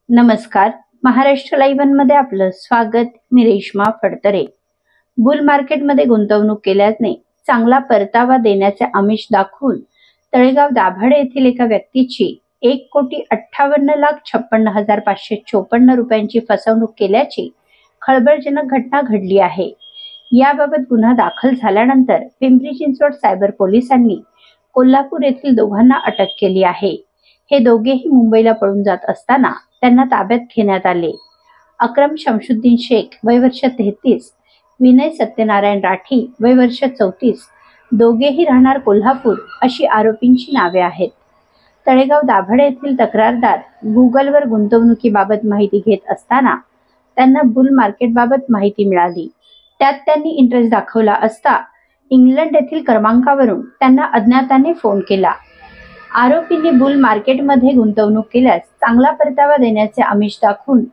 नमस्कार. महाराष्ट्र लाईव्ह मध्ये आपलं स्वागत. मी रेश्मा फडतरे. बुल मार्केटमध्ये गुंतवणूक केल्याने चांगला परतावा देण्याचे आमिष दाखवून तळेगाव दाभाडे येथील एका व्यक्तीची 1,58,56,554 रुपयांची फसवणूक केल्याची खळबळजनक घटना घडली आहे. याबाबत गुन्हा दाखल झाल्यानंतर पिंपरी चिंचवड सायबर पोलिसांनी कोल्हापूर येथील दोघांना अटक केली आहे. हे दोघेही मुंबईला पळून जात असताना त्यांना ताब्यात घेण्यात आले. अक्रम शमशुद्दीन शेख वय वर्ष 33, विनय सत्यनारायण राठी वय वर्ष 34, दोघेही राहणार कोल्हापूर अशी आरोपींची नावे आहेत. तळेगाव दाभाडे येथील तक्रारदार गुगलवर गुंतवणुकीबाबत माहिती घेत असताना त्यांना बुल मार्केटबाबत माहिती मिळाली. त्यात त्यांनी इंटरेस्ट दाखवला असता इंग्लंड येथील क्रमांकावरून त्यांना अज्ञाताने फोन केला. आरोपींनी बुल मार्केटमध्ये गुंतवणूक केल्यास चांगला परतावा देण्याचे आमिष दाखवून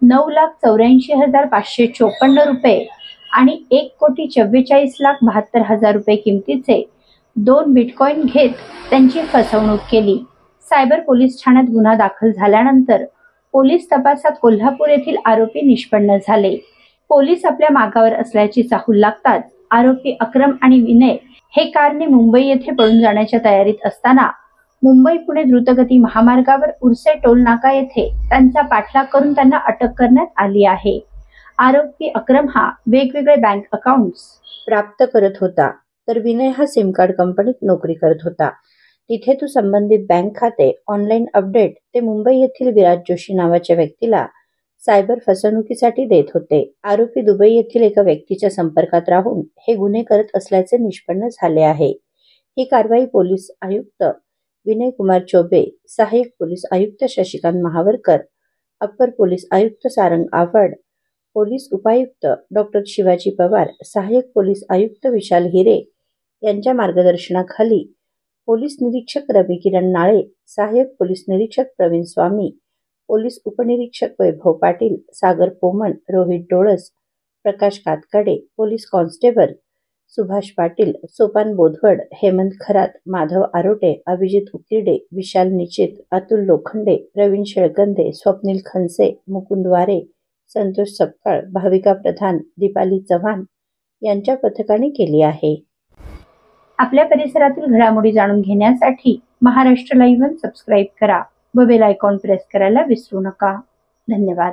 9,84,554 रुपये आणि 1,44,72,000 रुपये किमतीचे 2 बिटकॉइन घेत त्यांची फसवणूक केली. सायबर पोलीस ठाण्यात गुन्हा दाखल झाल्यानंतर पोलीस तपासात कोल्हापूर येथील आरोपी निष्पन्न झाले. पोलीस आपल्या मागावर असल्याची चाहूल लागताच आरोपी अक्रम आणि विनय हे कारने मुंबई येथे पळून जाण्याच्या तयारीत असताना मुंबई पुणे द्रुतगती महामार्गावर उर्से टोल नाका येथे त्यांचा पाठलाग करून त्यांना अटक करण्यात आली आहे. आरोपी अक्रम हा वेगवेगळे बँक अकाउंट्स प्राप्त करत होता, तर विनय हा सिम कार्ड कंपनीत नोकरी करत होता. तिथे तो संबंधित बँक खाते ऑनलाईन अपडेट ते मुंबई येथील विराज जोशी नावाच्या व्यक्तीला सायबर फसवणुकीसाठी देत होते. आरोपी दुबई येथील एका व्यक्तीच्या संपर्कात राहून हे गुन्हे करत असल्याचे निष्पन्न झाले आहे. ही कारवाई पोलीस आयुक्त विनय कुमार चौबे, सहाय्यक पोलीस आयुक्त शशिकांत महावरकर, अप्पर पोलीस आयुक्त सारंग आवड, पोलीस उपायुक्त डॉक्टर शिवाजी पवार, सहाय्यक पोलीस आयुक्त विशाल हिरे यांच्या मार्गदर्शनाखाली पोलीस निरीक्षक रवी किरण नाळे, सहाय्यक पोलीस निरीक्षक प्रवीण स्वामी, पोलीस उपनिरीक्षक वैभव पाटील, सागर पोमण, रोहित डोळस, प्रकाश कातकडे, पोलीस कॉन्स्टेबल सुभाष पाटील, सोपान बोधवड, हेमंत खरात, माधव आरोटे, अभिजित उकिरडे, विशाल निचित, अतुल लोखंडे, प्रवीण शेळकंदे, स्वप्नील खनसे, मुकुंद वारे, संतोष सपकाळ, भाविका प्रधान, दीपाली चव्हाण यांच्या पथकाने केली आहे. आपल्या परिसरातील घडामोडी जाणून घेण्यासाठी महाराष्ट्र लाईव्ह सबस्क्राईब करा व बेल आयकॉन प्रेस करायला विसरू नका. धन्यवाद.